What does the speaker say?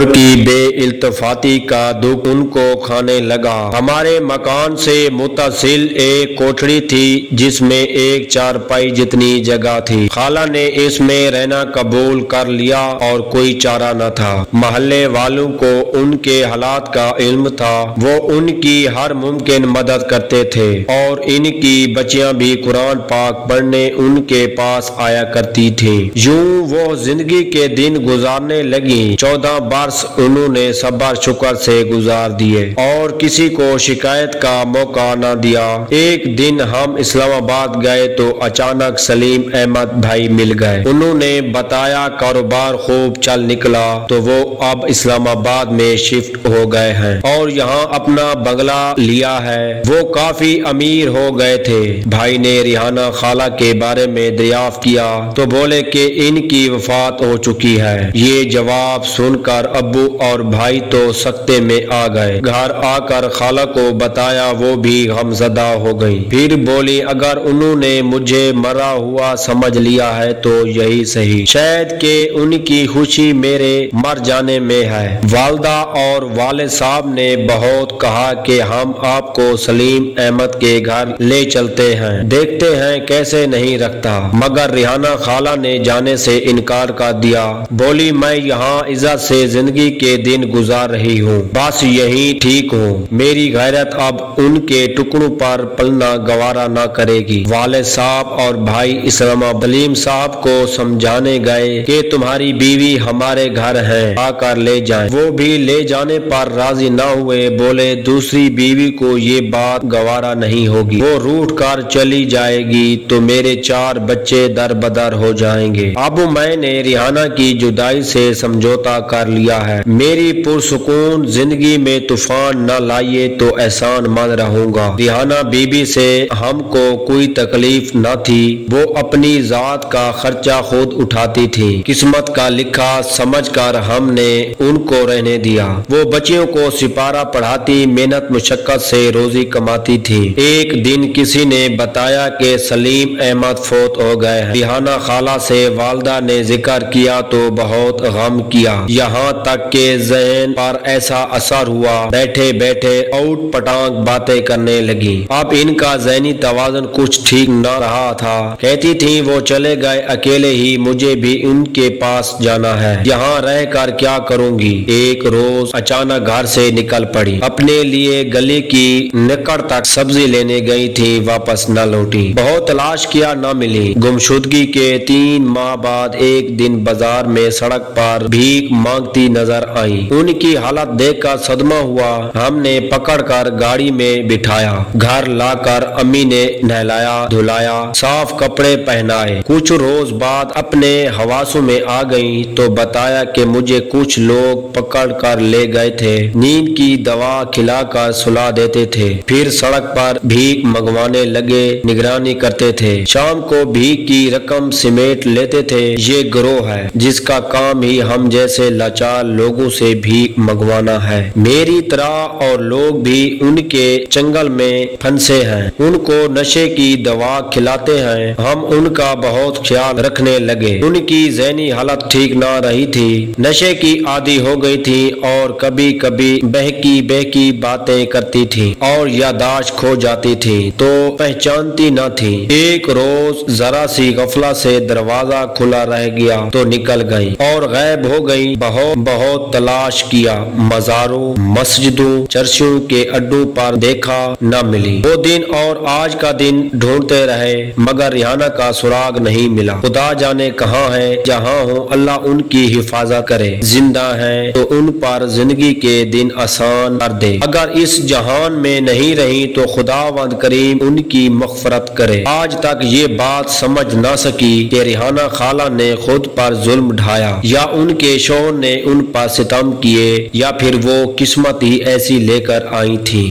شوہر کی بے التفاتی کا دکھ ان کو کھانے لگا۔ ہمارے مکان سے متصل ایک کوٹھڑی تھی جس میں ایک چارپائی جتنی جگہ تھی۔ خالہ نے اس میں رہنا قبول کر لیا اور کوئی چارہ نہ تھا۔ محلے والوں کو ان کے حالات کا علم تھا، وہ ان کی ہر ممکن مدد کرتے تھے اور ان کی بچیاں بھی قرآن پاک پڑھنے ان کے پاس آیا کرتی تھیں۔ یوں وہ زندگی کے دن گزارنے لگیں۔ 14 برس انہوں نے صبر شکر سے گزار دیے اور کسی کو شکایت کا موقع نہ دیا۔ ایک دن ہم اسلام آباد گئے تو اچانک سلیم احمد بھائی مل گئے۔ انہوں نے بتایا کاروبار خوب چل نکلا تو وہ اب اسلام آباد میں شفٹ ہو گئے ہیں اور یہاں اپنا بنگلہ لیا ہے۔ وہ کافی امیر ہو گئے تھے۔ بھائی نے ریحانہ خالہ کے بارے میں دریافت کیا تو بولے کہ ان کی وفات ہو چکی ہے۔ یہ جواب سن کر ابو اور بھائی تو سکتے میں آ گئے۔ گھر آ کر خالہ کو بتایا، وہ بھی غمزدہ ہو گئی۔ پھر بولی اگر انہوں نے مجھے مرا ہوا سمجھ لیا ہے تو یہی صحیح، شاید کہ ان کی خوشی میرے مر جانے میں ہے۔ والدہ اور والد صاحب نے بہت کہا کہ ہم آپ کو سلیم احمد کے گھر لے چلتے ہیں، دیکھتے ہیں کیسے نہیں رکھتا، مگر ریحانہ خالہ نے جانے سے انکار کر دیا۔ بولی میں یہاں عزت سے زندگی کے دن گزار رہی ہوں، بس یہی ٹھیک ہوں، میری غیرت اب ان کے ٹکڑوں پر پلنا گوارا نہ کرے گی۔ والد صاحب اور بھائی اسلام سلیم صاحب کو سمجھانے گئے کہ تمہاری بیوی ہمارے گھر ہے، آ کر لے جائیں۔ وہ بھی لے جانے پر راضی نہ ہوئے، بولے دوسری بیوی کو یہ بات گوارا نہیں ہوگی، وہ روٹھ کر چلی جائے گی تو میرے 4 بچے در بدر ہو جائیں گے۔ اب میں نے ریحانہ کی جدائی سے سمجھوتا کر لیا ہے، میری پرسکون زندگی میں طوفان نہ لائیے تو احسان مند رہوں گا۔ ریحانہ بی بی سے ہم کو کوئی تکلیف نہ تھی، وہ اپنی ذات کا خرچہ خود اٹھاتی تھی، قسمت کا لکھا سمجھ کر ہم نے ان کو رہنے دیا۔ وہ بچیوں کو سپارہ پڑھاتی، محنت مشقت سے روزی کماتی تھی۔ ایک دن کسی نے بتایا کہ سلیم احمد فوت ہو گئے ہیں۔ ریحانہ خالہ سے والدہ نے ذکر کیا تو بہت غم کیا، یہاں تک کہ ذہن پر ایسا اثر ہوا، بیٹھے بیٹھے اوٹ پٹانگ باتیں کرنے لگی۔ اب ان کا ذہنی توازن کچھ ٹھیک نہ رہا تھا، کہتی تھی وہ چلے گئے اکیلے ہی، مجھے بھی ان کے پاس جانا ہے، یہاں رہ کر کیا کروں گی۔ ایک روز اچانک گھر سے نکل پڑی، اپنے لیے گلی کی نکڑ تک سبزی لینے گئی تھی، واپس نہ لوٹی۔ بہت تلاش کیا نہ ملی۔ گمشدگی کے 3 ماہ بعد ایک دن بازار میں سڑک پر بھیک مانگتی نظر آئیں۔ ان کی حالت دیکھ کر صدمہ ہوا، ہم نے پکڑ کر گاڑی میں بٹھایا، گھر لا کر امی نے نہلایا دھلایا، صاف کپڑے پہنائے۔ کچھ روز بعد اپنے حواسوں میں آ گئیں تو بتایا کہ مجھے کچھ لوگ پکڑ کر لے گئے تھے، نیند کی دوا کھلا کر سلا دیتے تھے، پھر سڑک پر بھیک منگوانے لگے، نگرانی کرتے تھے، شام کو بھیک کی رقم سمیٹ لیتے تھے۔ یہ گروہ ہے جس کا کام ہی ہم جیسے لاچار لوگوں سے بھیک منگوانا ہے۔ میری طرح اور لوگ بھی ان کے چنگل میں پھنسے ہیں، ان کو نشے کی دوا کھلاتے ہیں۔ ہم ان کا بہت خیال رکھنے لگے۔ ان کی ذہنی حالت ٹھیک نہ رہی تھی، نشے کی عادی ہو گئی تھی اور کبھی کبھی بہکی باتیں کرتی تھی اور یادداشت کھو جاتی تھی تو پہچانتی نہ تھی۔ ایک روز ذرا سی غفلت سے دروازہ کھلا رہ گیا تو نکل گئی اور غائب ہو گئی۔ بہت تلاش کیا، مزاروں، مسجدوں، چرچوں کے اڈوں پر دیکھا، نہ ملی۔ وہ دن اور آج کا دن ڈھونڈتے رہے مگر ریحانہ کا سراغ نہیں ملا۔ خدا جانے کہاں ہے، جہاں ہو اللہ ان کی حفاظت کرے، زندہ ہیں تو ان پر زندگی کے دن آسان کر دے، اگر اس جہان میں نہیں رہی تو خداوند کریم ان کی مغفرت کرے۔ آج تک یہ بات سمجھ نہ سکی کہ ریحانہ خالہ نے خود پر ظلم ڈھایا یا ان کے شوہر نے ان پر ستم کیے یا پھر وہ قسمت ہی ایسی لے کر آئی تھی۔